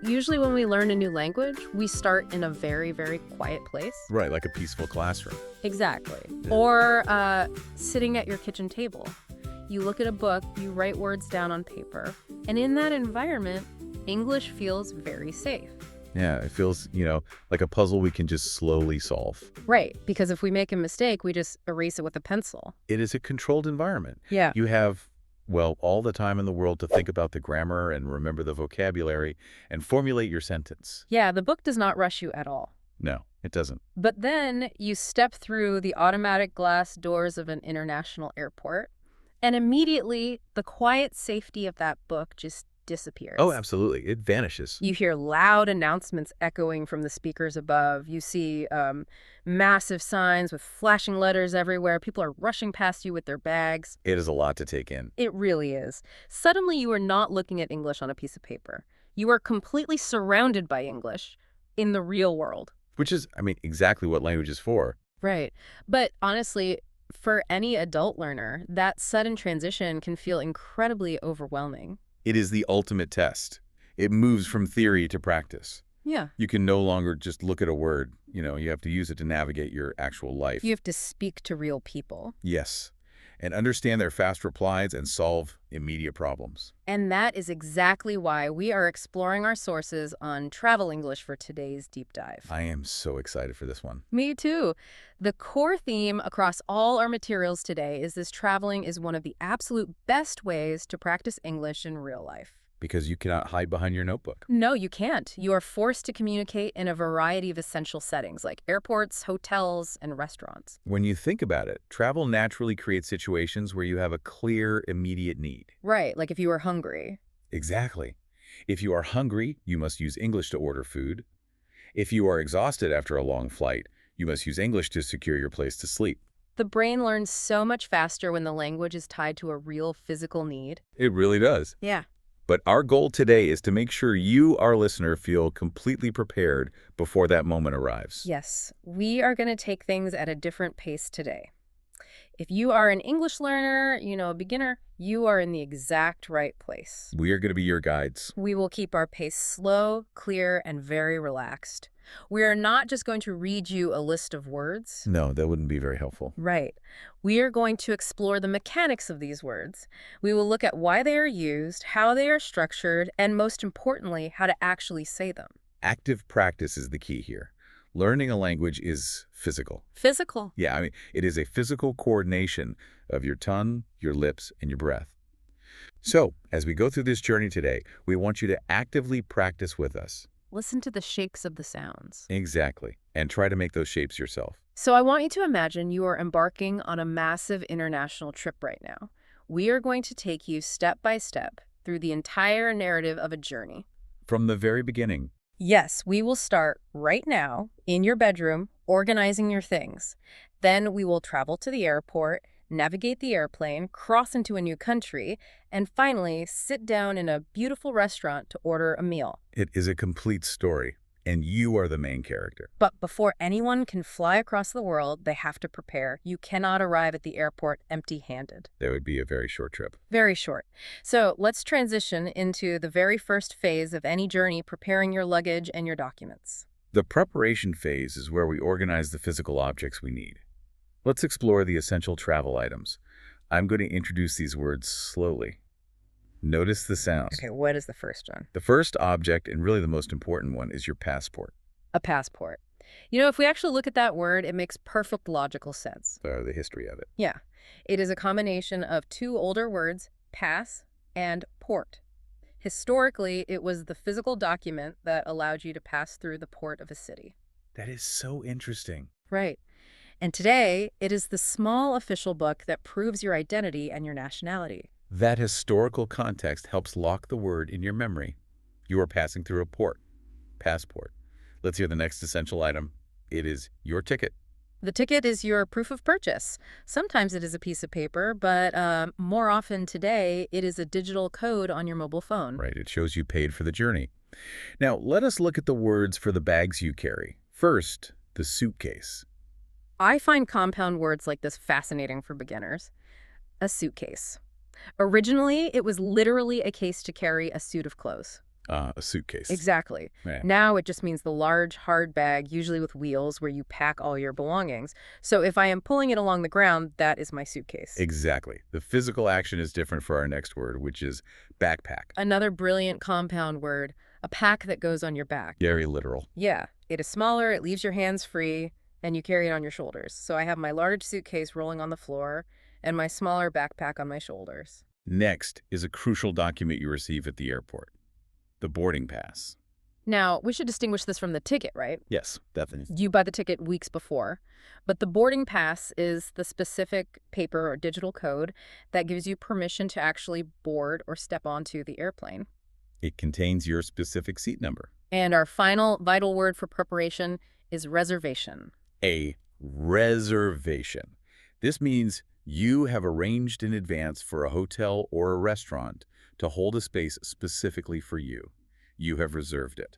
Usually when we learn a new language, we start in a very, very quiet place. Right, like a peaceful classroom. Exactly. Yeah. Or sitting at your kitchen table. You look at a book, you write words down on paper, and in that environment, English feels very safe. Yeah, it feels, like a puzzle we can just slowly solve. Right, because if we make a mistake, we just erase it with a pencil. It is a controlled environment. Yeah. You have, all the time in the world to think about the grammar and remember the vocabulary and formulate your sentence. Yeah, the book does not rush you at all. No, it doesn't. But then you step through the automatic glass doors of an international airport, and immediately the quiet safety of that book just disappears. Oh, absolutely. It vanishes. You hear loud announcements echoing from the speakers above. You see massive signs with flashing letters everywhere. People are rushing past you with their bags. It is a lot to take in. It really is. Suddenly, you are not looking at English on a piece of paper. You are completely surrounded by English in the real world. Which is, exactly what language is for. Right. But honestly, for any adult learner, that sudden transition can feel incredibly overwhelming. It is the ultimate test. It moves from theory to practice. Yeah. You can no longer just look at a word. You have to use it to navigate your actual life. You have to speak to real people. Yes. And understand their fast replies and solve immediate problems. And that is exactly why we are exploring our sources on Travel English for today's deep dive. I am so excited for this one. Me too. The core theme across all our materials today is this: traveling is one of the absolute best ways to practice English in real life. Because you cannot hide behind your notebook. No, you can't. You are forced to communicate in a variety of essential settings like airports, hotels, and restaurants. When you think about it, travel naturally creates situations where you have a clear, immediate need. Right, like if you were hungry. Exactly. If you are hungry, you must use English to order food. If you are exhausted after a long flight, you must use English to secure your place to sleep. The brain learns so much faster when the language is tied to a real physical need. It really does. Yeah. But our goal today is to make sure you, our listener, feel completely prepared before that moment arrives. Yes, we are going to take things at a different pace today. If you are an English learner, a beginner, you are in the exact right place. We are going to be your guides. We will keep our pace slow, clear, and very relaxed. We are not just going to read you a list of words. No, that wouldn't be very helpful. Right. We are going to explore the mechanics of these words. We will look at why they are used, how they are structured, and most importantly, how to actually say them. Active practice is the key here. Learning a language is physical. Physical. Yeah, it is a physical coordination of your tongue, your lips, and your breath. So, as we go through this journey today, we want you to actively practice with us. Listen to the shakes of the sounds. Exactly. And try to make those shapes yourself. So I want you to imagine you are embarking on a massive international trip right now. We are going to take you step by step through the entire narrative of a journey. From the very beginning. Yes, we will start right now in your bedroom, organizing your things. Then we will travel to the airport, navigate the airplane, cross into a new country, and finally sit down in a beautiful restaurant to order a meal. It is a complete story, and you are the main character. But before anyone can fly across the world, they have to prepare. You cannot arrive at the airport empty-handed. That would be a very short trip. Very short. So let's transition into the very first phase of any journey: preparing your luggage and your documents. The preparation phase is where we organize the physical objects we need. Let's explore the essential travel items. I'm going to introduce these words slowly. Notice the sounds. Okay, what is the first one? The first object, and really the most important one, is your passport. A passport. If we actually look at that word, it makes perfect logical sense. The history of it. Yeah. It is a combination of two older words, pass and port. Historically, it was the physical document that allowed you to pass through the port of a city. That is so interesting. Right. And today, it is the small official book that proves your identity and your nationality. That historical context helps lock the word in your memory. You are passing through a port. Passport. Let's hear the next essential item. It is your ticket. The ticket is your proof of purchase. Sometimes it is a piece of paper, but more often today, it is a digital code on your mobile phone. Right, it shows you paid for the journey. Now, let us look at the words for the bags you carry. First, the suitcase. I find compound words like this fascinating for beginners. A suitcase. Originally, it was literally a case to carry a suit of clothes. A suitcase. Exactly. Yeah. Now it just means the large, hard bag, usually with wheels, where you pack all your belongings. So if I am pulling it along the ground, that is my suitcase. Exactly. The physical action is different for our next word, which is backpack. Another brilliant compound word, a pack that goes on your back. Very literal. Yeah, it is smaller, it leaves your hands free, and you carry it on your shoulders. So I have my large suitcase rolling on the floor and my smaller backpack on my shoulders. Next is a crucial document you receive at the airport. The boarding pass. Now, we should distinguish this from the ticket, right? Yes, definitely. You buy the ticket weeks before, but the boarding pass is the specific paper or digital code that gives you permission to actually board or step onto the airplane. It contains your specific seat number. And our final vital word for preparation is reservation. A reservation. This means you have arranged in advance for a hotel or a restaurant to hold a space specifically for you. You have reserved it.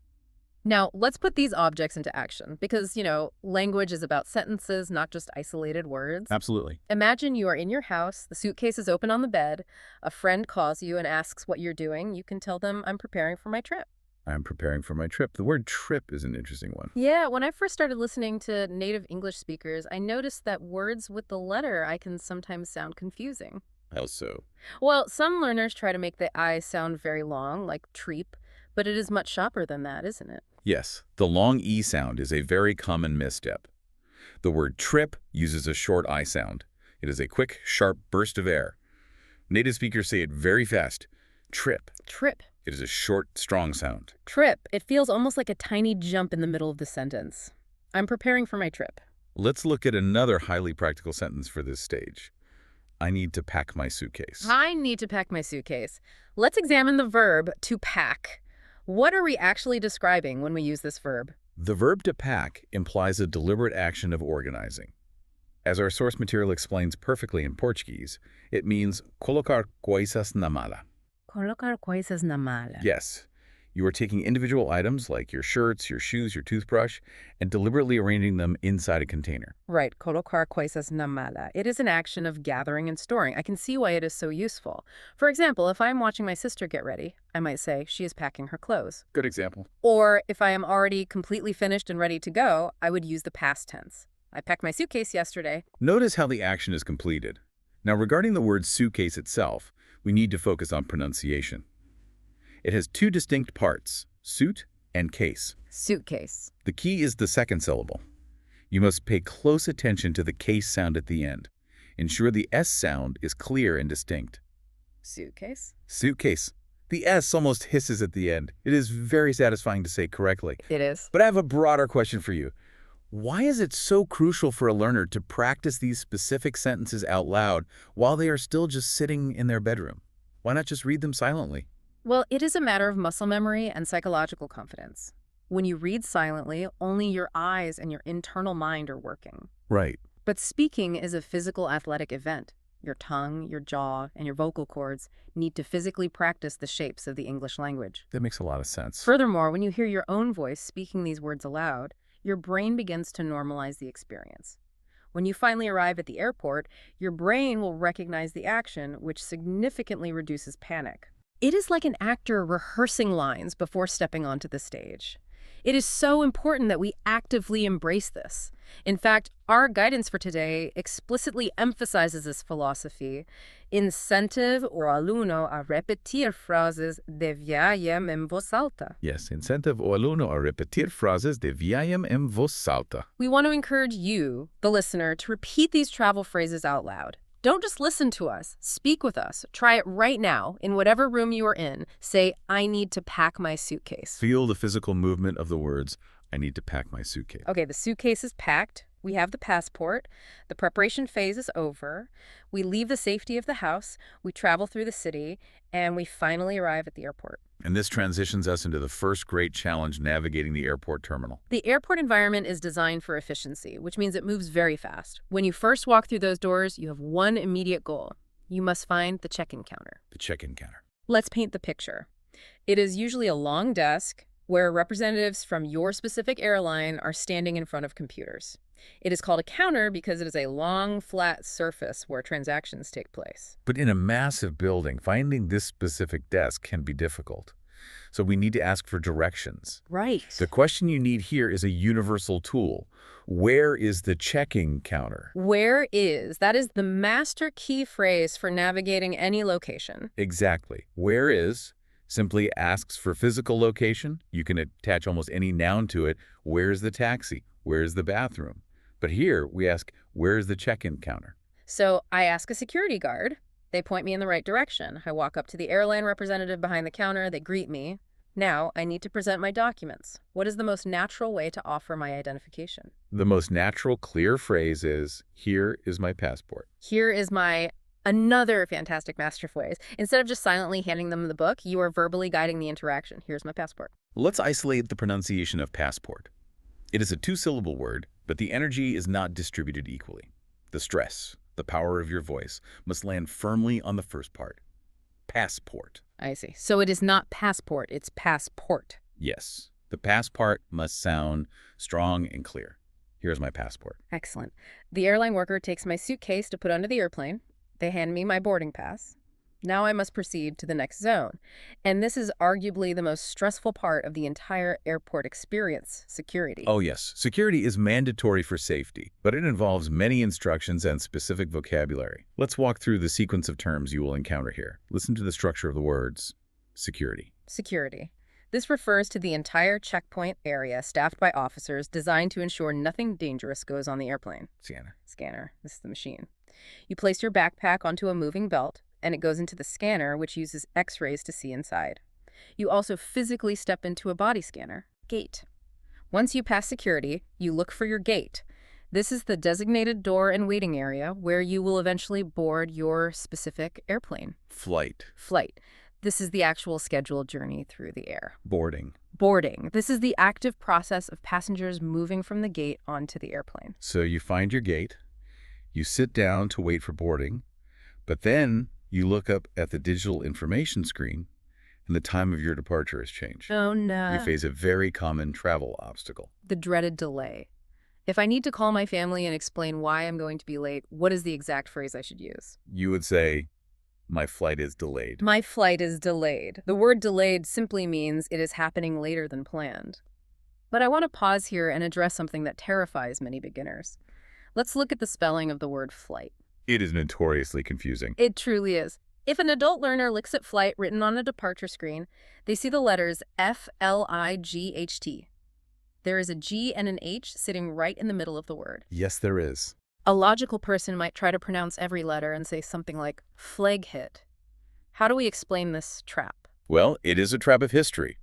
Now, let's put these objects into action because, language is about sentences, not just isolated words. Absolutely. Imagine you are in your house, the suitcase is open on the bed, a friend calls you and asks what you're doing. You can tell them, I'm preparing for my trip. I'm preparing for my trip. The word trip is an interesting one. Yeah, when I first started listening to native English speakers, I noticed that words with the letter I can sometimes sound confusing. How so? Well, some learners try to make the I sound very long, like treep, but it is much sharper than that, isn't it? Yes, the long E sound is a very common misstep. The word trip uses a short I sound. It is a quick, sharp burst of air. Native speakers say it very fast. Trip. Trip. It is a short, strong sound. Trip. It feels almost like a tiny jump in the middle of the sentence. I'm preparing for my trip. Let's look at another highly practical sentence for this stage. I need to pack my suitcase. I need to pack my suitcase. Let's examine the verb to pack. What are we actually describing when we use this verb? The verb to pack implies a deliberate action of organizing. As our source material explains perfectly in Portuguese, it means colocar coisas na mala. Colocar coisas na mala. Yes, you are taking individual items like your shirts, your shoes, your toothbrush, and deliberately arranging them inside a container. Right, colocar coisas na mala. It is an action of gathering and storing. I can see why it is so useful. For example, if I'm watching my sister get ready, I might say she is packing her clothes. Good example. Or if I am already completely finished and ready to go, I would use the past tense. I packed my suitcase yesterday. Notice how the action is completed. Now, regarding the word suitcase itself, we need to focus on pronunciation. It has two distinct parts, suit and case. Suitcase. The key is the second syllable. You must pay close attention to the case sound at the end. Ensure the S sound is clear and distinct. Suitcase? Suitcase. The S almost hisses at the end. It is very satisfying to say correctly. It is. But I have a broader question for you. Why is it so crucial for a learner to practice these specific sentences out loud while they are still just sitting in their bedroom? Why not just read them silently? Well, it is a matter of muscle memory and psychological confidence. When you read silently, only your eyes and your internal mind are working. Right. But speaking is a physical athletic event. Your tongue, your jaw, and your vocal cords need to physically practice the shapes of the English language. That makes a lot of sense. Furthermore, when you hear your own voice speaking these words aloud, your brain begins to normalize the experience. When you finally arrive at the airport, your brain will recognize the action, which significantly reduces panic. It is like an actor rehearsing lines before stepping onto the stage. It is so important that we actively embrace this. In fact, our guidance for today explicitly emphasizes this philosophy. Incentive o aluno a repetir frases de viajem en voz alta. Yes, incentive o aluno a repetir frases de viajem en voz alta. We want to encourage you, the listener, to repeat these travel phrases out loud. Don't just listen to us. Speak with us. Try it right now in whatever room you are in. Say, I need to pack my suitcase. Feel the physical movement of the words, I need to pack my suitcase. Okay, the suitcase is packed. We have the passport. The preparation phase is over. We leave the safety of the house. We travel through the city, and we finally arrive at the airport. And this transitions us into the first great challenge, navigating the airport terminal. The airport environment is designed for efficiency, which means it moves very fast. When you first walk through those doors, you have one immediate goal. You must find the check-in counter. The check-in counter. Let's paint the picture. It is usually a long desk where representatives from your specific airline are standing in front of computers. It is called a counter because it is a long, flat surface where transactions take place. But in a massive building, finding this specific desk can be difficult. So we need to ask for directions. Right. The question you need here is a universal tool. Where is the check-in counter? Where is? That is the master key phrase for navigating any location. Exactly. Where is simply asks for physical location. You can attach almost any noun to it. Where's the taxi? Where's the bathroom? But here we ask, where's the check-in counter? So I ask a security guard. They point me in the right direction. I walk up to the airline representative behind the counter. They greet me. Now I need to present my documents. What is the most natural way to offer my identification? The most natural, clear phrase is, here is my passport. Here is my another fantastic master phrase. Instead of just silently handing them the book, you are verbally guiding the interaction. Here's my passport. Let's isolate the pronunciation of passport. It is a two-syllable word, but the energy is not distributed equally. The stress, the power of your voice, must land firmly on the first part. Passport. I see. So it is not passport, it's passport. Yes, the pass part must sound strong and clear. Here's my passport. Excellent. The airline worker takes my suitcase to put onto the airplane. They hand me my boarding pass. Now I must proceed to the next zone. And this is arguably the most stressful part of the entire airport experience, security. Oh yes, security is mandatory for safety, but it involves many instructions and specific vocabulary. Let's walk through the sequence of terms you will encounter here. Listen to the structure of the words. Security. Security. This refers to the entire checkpoint area staffed by officers designed to ensure nothing dangerous goes on the airplane. Scanner. Scanner. This is the machine. You place your backpack onto a moving belt, and it goes into the scanner, which uses X-rays to see inside. You also physically step into a body scanner. Gate. Once you pass security, you look for your gate. This is the designated door and waiting area where you will eventually board your specific airplane. Flight. Flight. This is the actual scheduled journey through the air. Boarding. Boarding. This is the active process of passengers moving from the gate onto the airplane. So you find your gate, you sit down to wait for boarding, but then you look up at the digital information screen and the time of your departure has changed. Oh no. You face a very common travel obstacle. The dreaded delay. If I need to call my family and explain why I'm going to be late, what is the exact phrase I should use? You would say, my flight is delayed. My flight is delayed. The word delayed simply means it is happening later than planned. But I want to pause here and address something that terrifies many beginners. Let's look at the spelling of the word flight. It is notoriously confusing. It truly is. If an adult learner looks at flight written on a departure screen, they see the letters F-L-I-G-H-T. There is a G and an H sitting right in the middle of the word. Yes, there is. A logical person might try to pronounce every letter and say something like flag hit. How do we explain this trap? Well, it is a trap of history.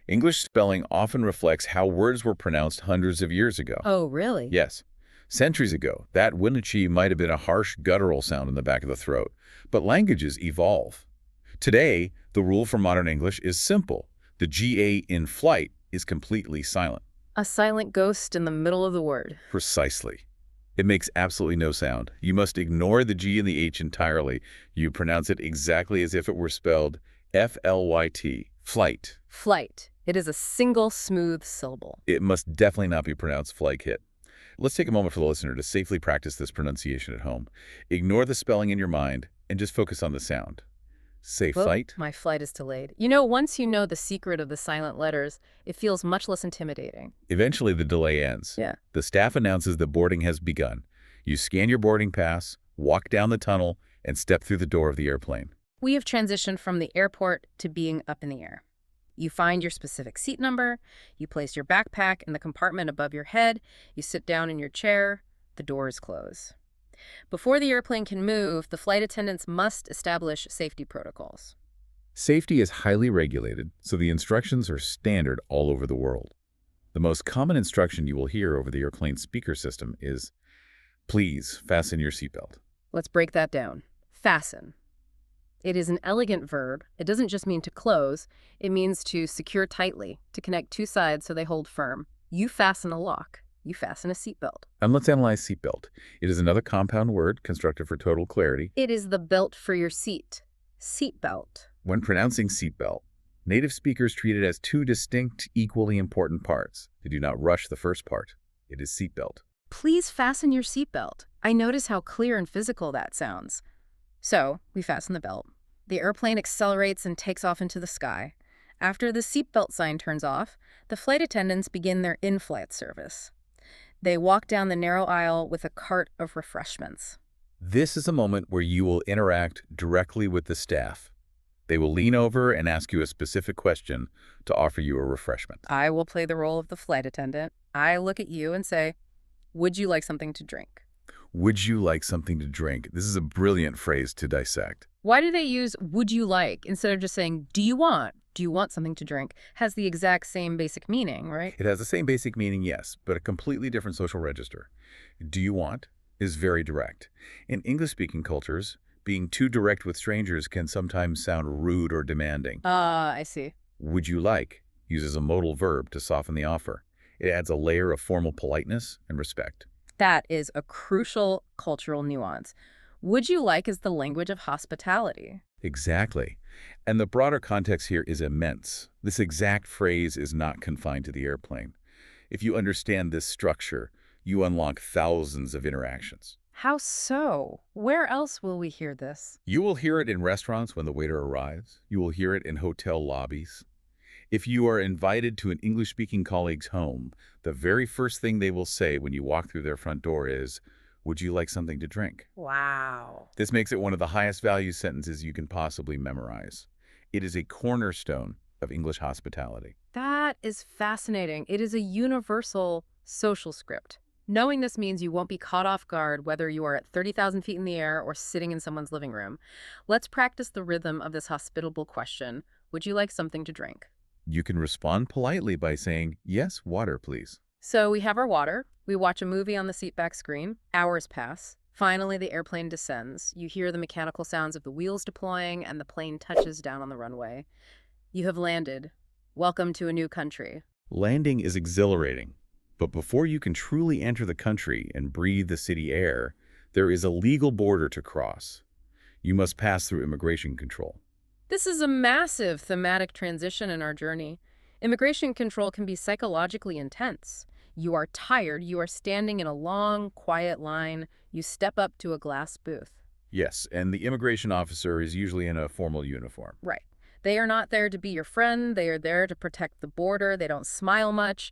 English spelling often reflects how words were pronounced hundreds of years ago. Oh, really? Yes. Centuries ago, that Winnachie might have been a harsh guttural sound in the back of the throat, but languages evolve. Today, the rule for modern English is simple. The GA in flight is completely silent. A silent ghost in the middle of the word. Precisely. It makes absolutely no sound. You must ignore the G and the H entirely. You pronounce it exactly as if it were spelled F-L-Y-T, flight. Flight. It is a single smooth syllable. It must definitely not be pronounced flag hit. Let's take a moment for the listener to safely practice this pronunciation at home. Ignore the spelling in your mind and just focus on the sound. Say Whoa, flight. my flight is delayed. You know, once you know the secret of the silent letters, it feels much less intimidating. Eventually, the delay ends. Yeah. The staff announces that boarding has begun. You scan your boarding pass, walk down the tunnel, and step through the door of the airplane. We have transitioned from the airport to being up in the air. You find your specific seat number, you place your backpack in the compartment above your head, you sit down in your chair, the doors close. Before the airplane can move, the flight attendants must establish safety protocols. Safety is highly regulated, so the instructions are standard all over the world. The most common instruction you will hear over the airplane speaker system is, please fasten your seatbelt. Let's break that down. Fasten. It is an elegant verb. It doesn't just mean to close. It means to secure tightly, to connect two sides so they hold firm. You fasten a lock. You fasten a seatbelt. And let's analyze seatbelt. It is another compound word constructed for total clarity. It is the belt for your seat. Seatbelt. When pronouncing seatbelt, native speakers treat it as two distinct, equally important parts. They do not rush the first part. It is seatbelt. Please fasten your seatbelt. I notice how clear and physical that sounds. So, we fasten the belt. The airplane accelerates and takes off into the sky. After the seatbelt sign turns off, the flight attendants begin their in-flight service. They walk down the narrow aisle with a cart of refreshments. This is a moment where you will interact directly with the staff. They will lean over and ask you a specific question to offer you a refreshment. I will play the role of the flight attendant. I look at you and say, "Would you like something to drink?" Would you like something to drink? This is a brilliant phrase to dissect. Why do they use "would you like" instead of just saying "do you want"? Do you want something to drink? Has the exact same basic meaning, right? It has the same basic meaning, yes, but a completely different social register. Do you want is very direct. In English-speaking cultures, being too direct with strangers can sometimes sound rude or demanding. I see. Would you like uses a modal verb to soften the offer. It adds a layer of formal politeness and respect. That is a crucial cultural nuance. Would you like is the language of hospitality. Exactly. And the broader context here is immense. This exact phrase is not confined to the airplane. If you understand this structure, you unlock thousands of interactions. How so? Where else will we hear this? You will hear it in restaurants when the waiter arrives. You will hear it in hotel lobbies. If you are invited to an English-speaking colleague's home, the very first thing they will say when you walk through their front door is, "Would you like something to drink?" Wow. This makes it one of the highest value sentences you can possibly memorize. It is a cornerstone of English hospitality. That is fascinating. It is a universal social script. Knowing this means you won't be caught off guard whether you are at 30,000 feet in the air or sitting in someone's living room. Let's practice the rhythm of this hospitable question. Would you like something to drink? You can respond politely by saying, "Yes, water, please." So we have our water. We watch a movie on the seatback screen. Hours pass. Finally, the airplane descends. You hear the mechanical sounds of the wheels deploying, and the plane touches down on the runway. You have landed. Welcome to a new country. Landing is exhilarating, but before you can truly enter the country and breathe the city air, there is a legal border to cross. You must pass through immigration control. This is a massive thematic transition in our journey. Immigration control can be psychologically intense. You are tired. You are standing in a long, quiet line. You step up to a glass booth. Yes, and the immigration officer is usually in a formal uniform. Right. They are not there to be your friend. They are there to protect the border. They don't smile much.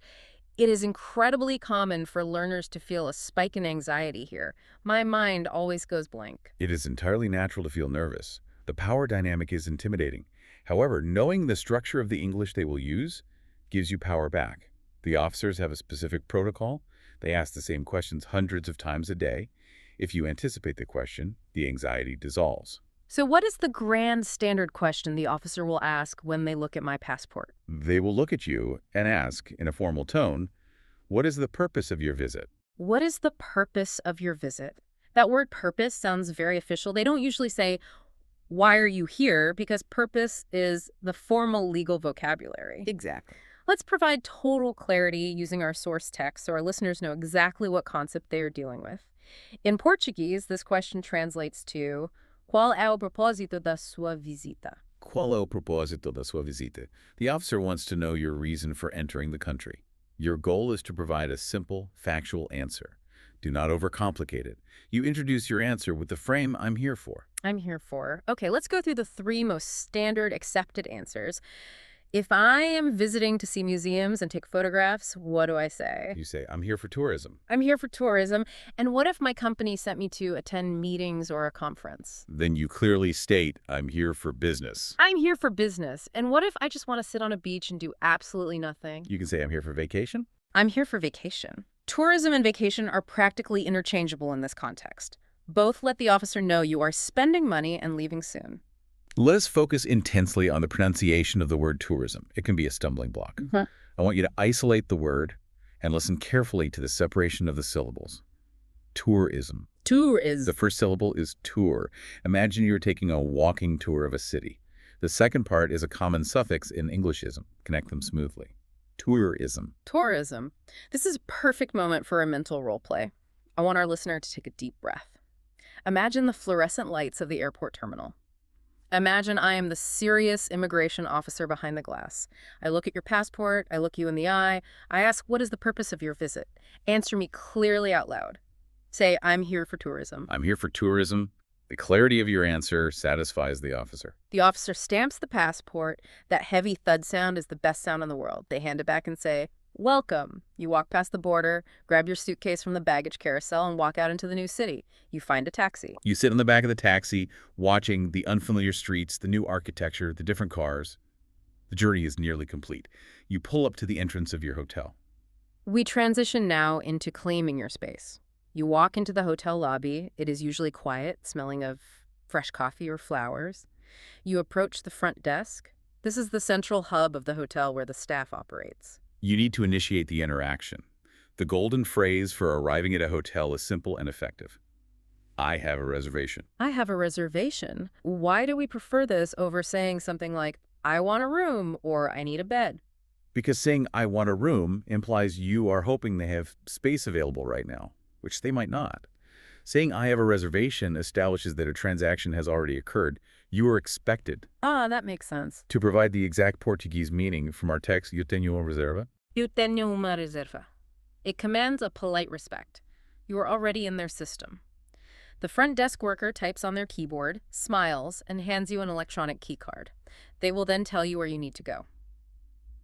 It is incredibly common for learners to feel a spike in anxiety here. My mind always goes blank. It is entirely natural to feel nervous. The power dynamic is intimidating. However, knowing the structure of the English they will use gives you power back. The officers have a specific protocol. They ask the same questions hundreds of times a day. If you anticipate the question, the anxiety dissolves. So what is the grand standard question the officer will ask when they look at my passport? They will look at you and ask, in a formal tone, "What is the purpose of your visit?" What is the purpose of your visit? That word purpose sounds very official. They don't usually say, "Why are you here?" because purpose is the formal legal vocabulary. Exactly. Let's provide total clarity using our source text so our listeners know exactly what concept they are dealing with. In Portuguese, this question translates to, "Qual é o propósito da sua visita?" Qual é o propósito da sua visita? The officer wants to know your reason for entering the country. Your goal is to provide a simple, factual answer. Do not overcomplicate it. You introduce your answer with the frame, "I'm here for." I'm here for. Okay, let's go through the three most standard accepted answers. If I am visiting to see museums and take photographs, what do I say? You say, "I'm here for tourism." I'm here for tourism. And what if my company sent me to attend meetings or a conference? Then you clearly state, "I'm here for business." I'm here for business. And what if I just want to sit on a beach and do absolutely nothing? You can say, "I'm here for vacation." I'm here for vacation. Tourism and vacation are practically interchangeable in this context. Both let the officer know you are spending money and leaving soon. Let us focus intensely on the pronunciation of the word tourism. It can be a stumbling block. I want you to isolate the word and listen carefully to the separation of the syllables. Tourism. Tourism. The first syllable is tour. Imagine you're taking a walking tour of a city. The second part is a common suffix in Englishism. Connect them smoothly. Tourism. Tourism. This is a perfect moment for a mental role play. I want our listener to take a deep breath. Imagine the fluorescent lights of the airport terminal. Imagine I am the serious immigration officer behind the glass. I look at your passport, I look you in the eye, I ask, what is the purpose of your visit? Answer me clearly out loud. Say, I'm here for tourism. I'm here for tourism. The clarity of your answer satisfies the officer. The officer stamps the passport. That heavy thud sound is the best sound in the world. They hand it back and say, "Welcome." You walk past the border, grab your suitcase from the baggage carousel, and walk out into the new city. You find a taxi. You sit in the back of the taxi, watching the unfamiliar streets, the new architecture, the different cars. The journey is nearly complete. You pull up to the entrance of your hotel. We transition now into claiming your space. You walk into the hotel lobby. It is usually quiet, smelling of fresh coffee or flowers. You approach the front desk. This is the central hub of the hotel where the staff operates. You need to initiate the interaction. The golden phrase for arriving at a hotel is simple and effective. I have a reservation. I have a reservation. Why do we prefer this over saying something like, I want a room or I need a bed? Because saying I want a room implies you are hoping they have space available right now, which they might not. Saying I have a reservation establishes that a transaction has already occurred. You are expected Ah, that makes sense. to provide the exact Portuguese meaning from our text, Eu tenho uma reserva. Eu tenho uma reserva. It commands a polite respect. You are already in their system. The front desk worker types on their keyboard, smiles, and hands you an electronic keycard. They will then tell you where you need to go.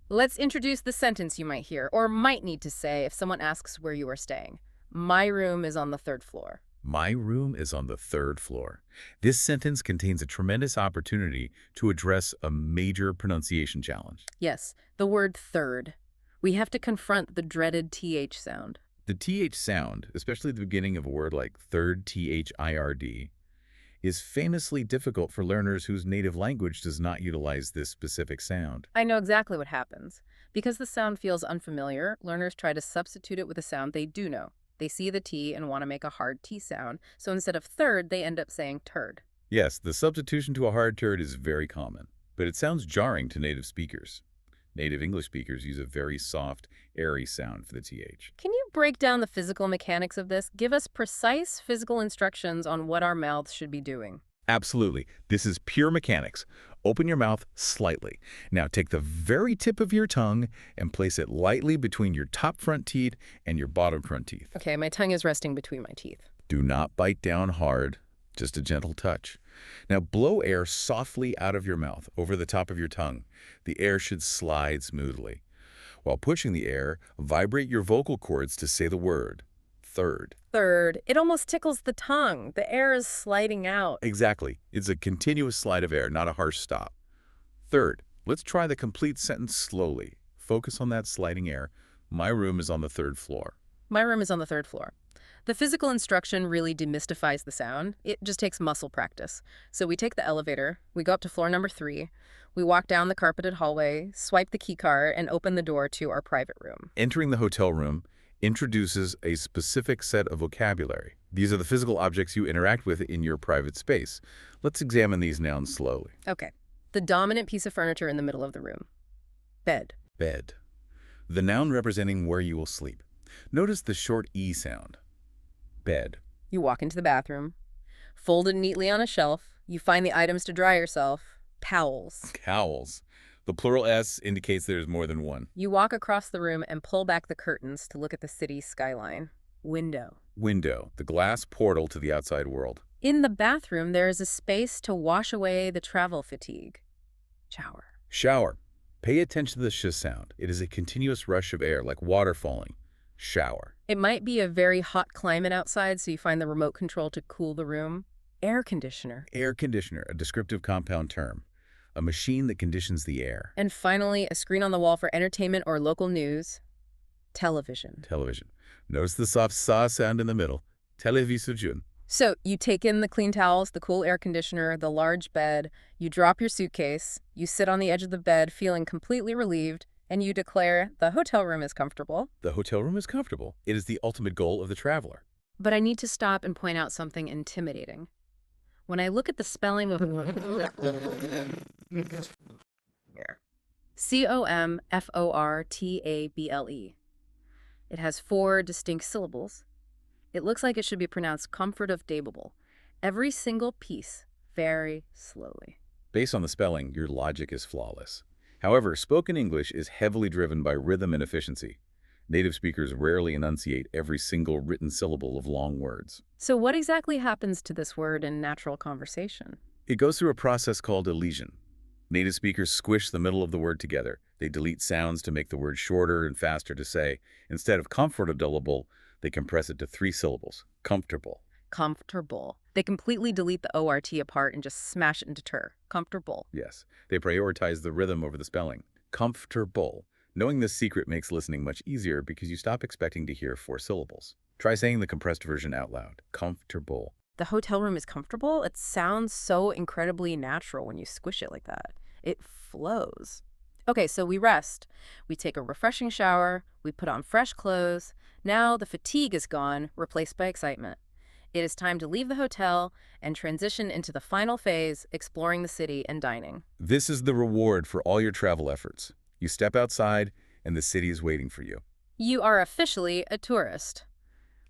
Let's introduce the sentence you might hear, or might need to say if someone asks where you are staying. My room is on the 3rd floor. My room is on the 3rd floor. This sentence contains a tremendous opportunity to address a major pronunciation challenge. Yes, the word third. We have to confront the dreaded TH sound. The TH sound, especially the beginning of a word like third, THIRD, is famously difficult for learners whose native language does not utilize this specific sound. I know exactly what happens. Because the sound feels unfamiliar, learners try to substitute it with a sound they do know. They see the T and want to make a hard T sound, so instead of third, they end up saying turd. Yes, the substitution to a hard turd is very common, but it sounds jarring to native speakers. Native English speakers use a very soft, airy sound for the TH. Can you break down the physical mechanics of this? Give us precise physical instructions on what our mouths should be doing. Absolutely. This is pure mechanics. Open your mouth slightly. Now take the very tip of your tongue and place it lightly between your top front teeth and your bottom front teeth. Okay, my tongue is resting between my teeth. Do not bite down hard, just a gentle touch. Now blow air softly out of your mouth over the top of your tongue. The air should slide smoothly. While pushing the air, vibrate your vocal cords to say the word, third. Third, it almost tickles the tongue. The air is sliding out. Exactly. It's a continuous slide of air, not a harsh stop. Third, let's try the complete sentence slowly. Focus on that sliding air. My room is on the 3rd floor. My room is on the 3rd floor. The physical instruction really demystifies the sound. It just takes muscle practice. So we take the elevator, we go up to floor number 3, we walk down the carpeted hallway, swipe the key card, and open the door to our private room. Entering the hotel room introduces a specific set of vocabulary. These are the physical objects you interact with in your private space. Let's examine these nouns slowly. Okay. The dominant piece of furniture in the middle of the room. Bed. Bed. The noun representing where you will sleep. Notice the short E sound. Bed. You walk into the bathroom. Folded neatly on a shelf, you find the items to dry yourself. Towels. Cowls. The plural S indicates there's more than one. You walk across the room and pull back the curtains to look at the city's skyline. Window. Window. The glass portal to the outside world. In the bathroom, there is a space to wash away the travel fatigue. Shower. Shower. Pay attention to the sh sound. It is a continuous rush of air, like water falling. Shower. It might be a very hot climate outside, so you find the remote control to cool the room. Air conditioner. Air conditioner, a descriptive compound term. A machine that conditions the air. And finally, a screen on the wall for entertainment or local news. Television. Television. Notice the soft sa sound in the middle. Television. So you take in the clean towels, the cool air conditioner, the large bed, you drop your suitcase, you sit on the edge of the bed feeling completely relieved, and you declare the hotel room is comfortable. The hotel room is comfortable. It is the ultimate goal of the traveler. But I need to stop and point out something intimidating. When I look at the spelling of C-O-M-F-O-R-T-A-B-L-E, it has 4 distinct syllables. It looks like it should be pronounced comfortable. Every single piece, very slowly. Based on the spelling, your logic is flawless. However, spoken English is heavily driven by rhythm and efficiency. Native speakers rarely enunciate every single written syllable of long words. So what exactly happens to this word in natural conversation? It goes through a process called elision. Native speakers squish the middle of the word together. They delete sounds to make the word shorter and faster to say. Instead of comfortable, they compress it to 3 syllables. Comfortable. Comfortable. They completely delete the ORT apart and just smash it into ter. Comfortable. Yes. They prioritize the rhythm over the spelling. Comfortable. Knowing this secret makes listening much easier because you stop expecting to hear 4 syllables. Try saying the compressed version out loud. Comfortable. The hotel room is comfortable? It sounds so incredibly natural when you squish it like that. It flows. Okay, so we rest. We take a refreshing shower. We put on fresh clothes. Now the fatigue is gone, replaced by excitement. It is time to leave the hotel and transition into the final phase, exploring the city and dining. This is the reward for all your travel efforts. You step outside, and the city is waiting for you. You are officially a tourist.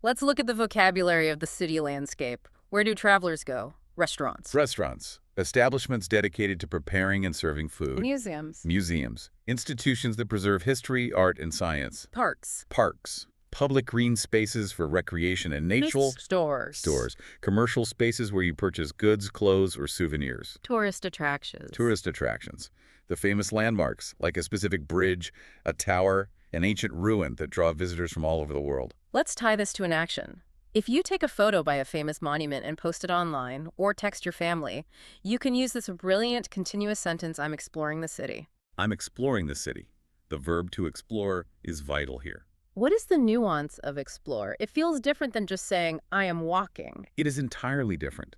Let's look at the vocabulary of the city landscape. Where do travelers go? Restaurants. Restaurants. Establishments dedicated to preparing and serving food. Museums. Museums. Institutions that preserve history, art, and science. Parks. Parks. Public green spaces for recreation and nature. Stores. Stores. Commercial spaces where you purchase goods, clothes, or souvenirs. Tourist attractions. Tourist attractions. The famous landmarks, like a specific bridge, a tower, an ancient ruin that draw visitors from all over the world. Let's tie this to an action. If you take a photo by a famous monument and post it online, or text your family, you can use this brilliant continuous sentence, I'm exploring the city. I'm exploring the city. The verb to explore is vital here. What is the nuance of explore? It feels different than just saying, I am walking. It is entirely different.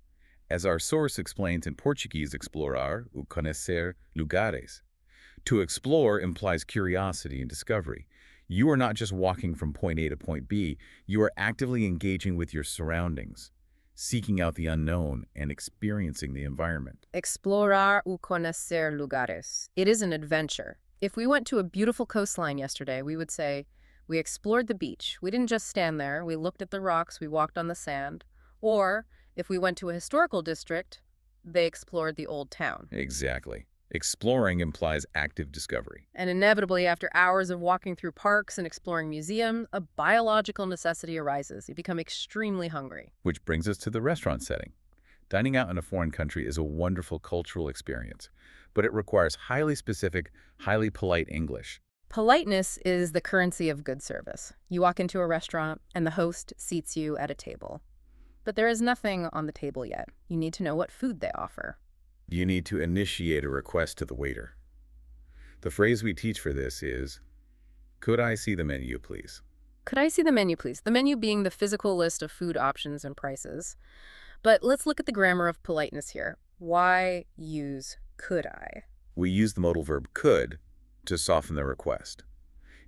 As our source explains in Portuguese, explorar ou conhecer lugares. To explore implies curiosity and discovery. You are not just walking from point A to point B, you are actively engaging with your surroundings, seeking out the unknown and experiencing the environment. Explorar ou conhecer lugares. It is an adventure. If we went to a beautiful coastline yesterday, we would say, we explored the beach. We didn't just stand there. We looked at the rocks. We walked on the sand. Or, if we went to a historical district, they explored the old town. Exactly. Exploring implies active discovery. And inevitably, after hours of walking through parks and exploring museums, a biological necessity arises. You become extremely hungry. Which brings us to the restaurant setting. Dining out in a foreign country is a wonderful cultural experience, but it requires highly specific, highly polite English. Politeness is the currency of good service. You walk into a restaurant, and the host seats you at a table. But there is nothing on the table yet. You need to know what food they offer. You need to initiate a request to the waiter. The phrase we teach for this is, could I see the menu, please? Could I see the menu, please? The menu being the physical list of food options and prices. But let's look at the grammar of politeness here. Why use could I? We use the modal verb could to soften the request.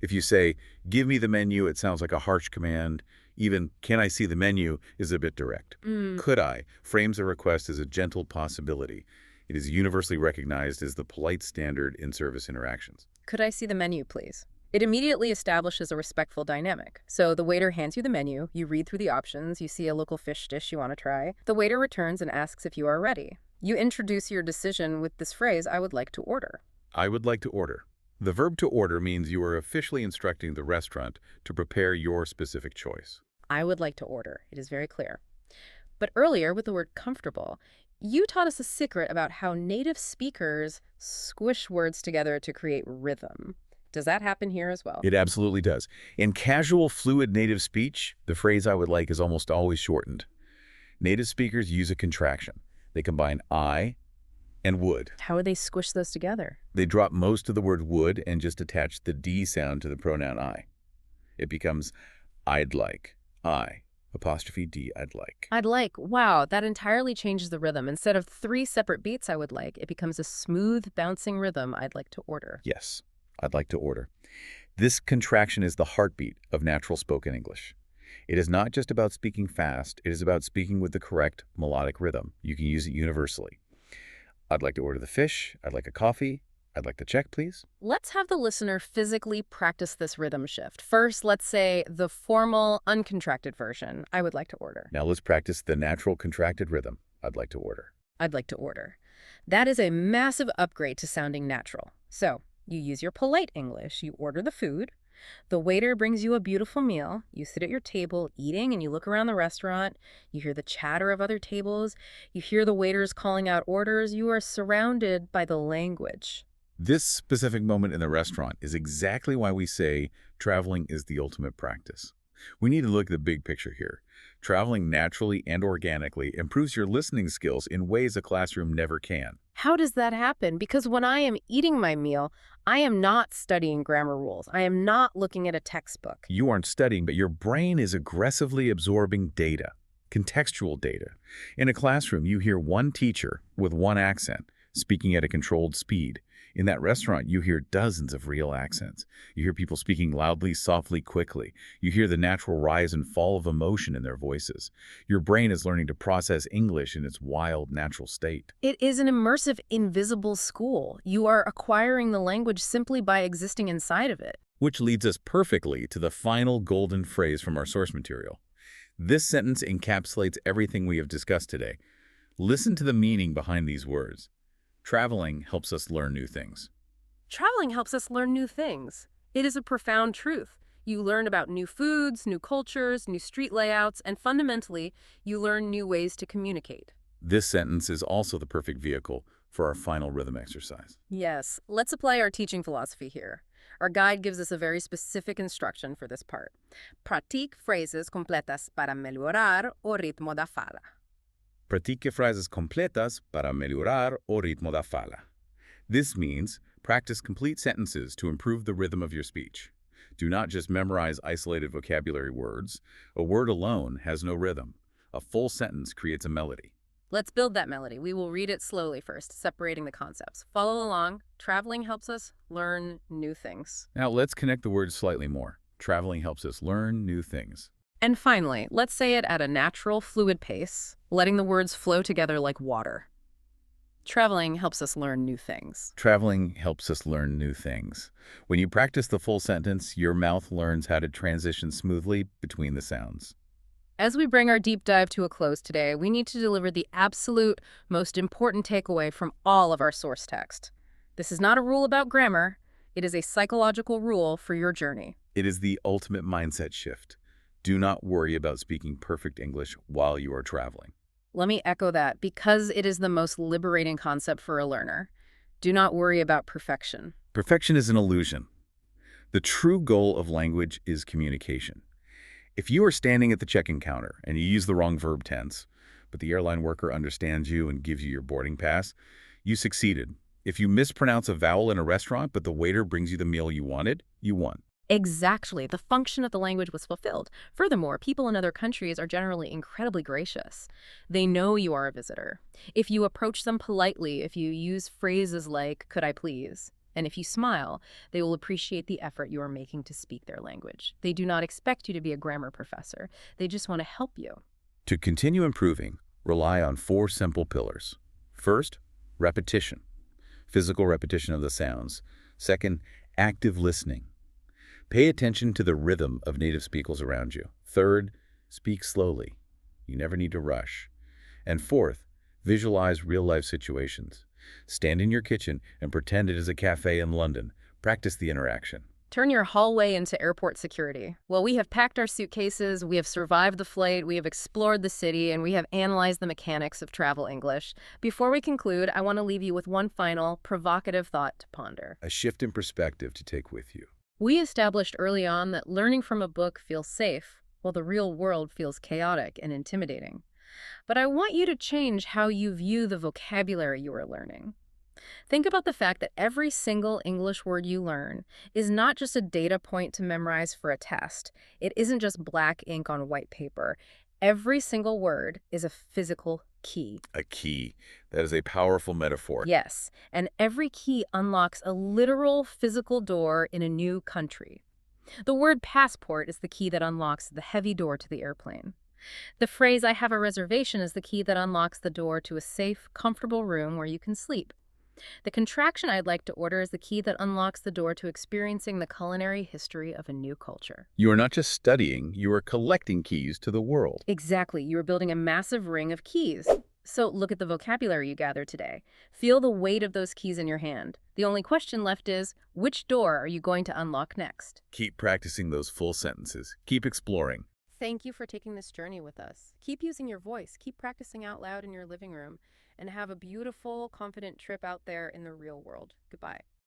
If you say, give me the menu, it sounds like a harsh command. Even, can I see the menu, is a bit direct. Could I frames a request as a gentle possibility. It is universally recognized as the polite standard in service interactions. Could I see the menu, please? It immediately establishes a respectful dynamic. So the waiter hands you the menu, you read through the options, you see a local fish dish you want to try. The waiter returns and asks if you are ready. You introduce your decision with this phrase, I would like to order. I would like to order. The verb to order means you are officially instructing the restaurant to prepare your specific choice. I would like to order. It is very clear. But earlier, with the word comfortable, you taught us a secret about how native speakers squish words together to create rhythm. Does that happen here as well? It absolutely does. In casual, fluid native speech, the phrase I would like is almost always shortened. Native speakers use a contraction. They combine I and would. How would they squish those together? They drop most of the word would and just attach the D sound to the pronoun I. It becomes I'd like. I, apostrophe D, I'd like. I'd like. Wow, that entirely changes the rhythm. Instead of 3 separate beats I would like, it becomes a smooth, bouncing rhythm I'd like to order. Yes, I'd like to order. This contraction is the heartbeat of natural spoken English. It is not just about speaking fast, it is about speaking with the correct melodic rhythm. You can use it universally. I'd like to order the fish. I'd like a coffee. I'd like the check, please. Let's have the listener physically practice this rhythm shift. First, let's say the formal, uncontracted version. I would like to order. Now let's practice the natural contracted rhythm. I'd like to order. I'd like to order. That is a massive upgrade to sounding natural. So, you use your polite English. You order the food. The waiter brings you a beautiful meal. You sit at your table eating and you look around the restaurant. You hear the chatter of other tables. You hear the waiters calling out orders. You are surrounded by the language. This specific moment in the restaurant is exactly why we say traveling is the ultimate practice. We need to look at the big picture here. Traveling naturally and organically improves your listening skills in ways a classroom never can. How does that happen? Because when I am eating my meal, I am not studying grammar rules. I am not looking at a textbook. You aren't studying, but your brain is aggressively absorbing data, contextual data. In a classroom, you hear one teacher with one accent speaking at a controlled speed. In that restaurant, you hear dozens of real accents. You hear people speaking loudly, softly, quickly. You hear the natural rise and fall of emotion in their voices. Your brain is learning to process English in its wild, natural state. It is an immersive, invisible school. You are acquiring the language simply by existing inside of it. Which leads us perfectly to the final golden phrase from our source material. This sentence encapsulates everything we have discussed today. Listen to the meaning behind these words. Traveling helps us learn new things. Traveling helps us learn new things. It is a profound truth. You learn about new foods, new cultures, new street layouts, and fundamentally, you learn new ways to communicate. This sentence is also the perfect vehicle for our final rhythm exercise. Yes, let's apply our teaching philosophy here. Our guide gives us a very specific instruction for this part. Practique frases completas para melhorar o ritmo da fala. Practique frases completas para melhorar o ritmo da fala. This means practice complete sentences to improve the rhythm of your speech. Do not just memorize isolated vocabulary words. A word alone has no rhythm. A full sentence creates a melody. Let's build that melody. We will read it slowly first, separating the concepts. Follow along. Traveling helps us learn new things. Now let's connect the words slightly more. Traveling helps us learn new things. And finally, let's say it at a natural, fluid pace, letting the words flow together like water. Traveling helps us learn new things. Traveling helps us learn new things. When you practice the full sentence, your mouth learns how to transition smoothly between the sounds. As we bring our deep dive to a close today, we need to deliver the absolute most important takeaway from all of our source text. This is not a rule about grammar. It is a psychological rule for your journey. It is the ultimate mindset shift. Do not worry about speaking perfect English while you are traveling. Let me echo that because it is the most liberating concept for a learner. Do not worry about perfection. Perfection is an illusion. The true goal of language is communication. If you are standing at the check-in counter and you use the wrong verb tense, but the airline worker understands you and gives you your boarding pass, you succeeded. If you mispronounce a vowel in a restaurant but the waiter brings you the meal you wanted, you won. Exactly. The function of the language was fulfilled. Furthermore, people in other countries are generally incredibly gracious. They know you are a visitor. If you approach them politely, if you use phrases like, "Could I please?" and if you smile, they will appreciate the effort you are making to speak their language. They do not expect you to be a grammar professor. They just want to help you. To continue improving, rely on 4 simple pillars. First, repetition. Physical repetition of the sounds. Second, active listening. Pay attention to the rhythm of native speakers around you. Third, speak slowly. You never need to rush. And fourth, visualize real-life situations. Stand in your kitchen and pretend it is a cafe in London. Practice the interaction. Turn your hallway into airport security. Well, we have packed our suitcases, we have survived the flight, we have explored the city, and we have analyzed the mechanics of travel English. Before we conclude, I want to leave you with one final, provocative thought to ponder. A shift in perspective to take with you. We established early on that learning from a book feels safe, while the real world feels chaotic and intimidating. But I want you to change how you view the vocabulary you are learning. Think about the fact that every single English word you learn is not just a data point to memorize for a test. It isn't just black ink on white paper. Every single word is a physical key. A key. That is a powerful metaphor. Yes, and every key unlocks a literal physical door in a new country. The word passport is the key that unlocks the heavy door to the airplane. The phrase, "I have a reservation," is the key that unlocks the door to a safe, comfortable room where you can sleep. The contraction, "I'd like to order," is the key that unlocks the door to experiencing the culinary history of a new culture. You are not just studying, you are collecting keys to the world. Exactly. You are building a massive ring of keys. So look at the vocabulary you gathered today. Feel the weight of those keys in your hand. The only question left is, which door are you going to unlock next? Keep practicing those full sentences. Keep exploring. Thank you for taking this journey with us. Keep using your voice, keep practicing out loud in your living room, and have a beautiful, confident trip out there in the real world. Goodbye.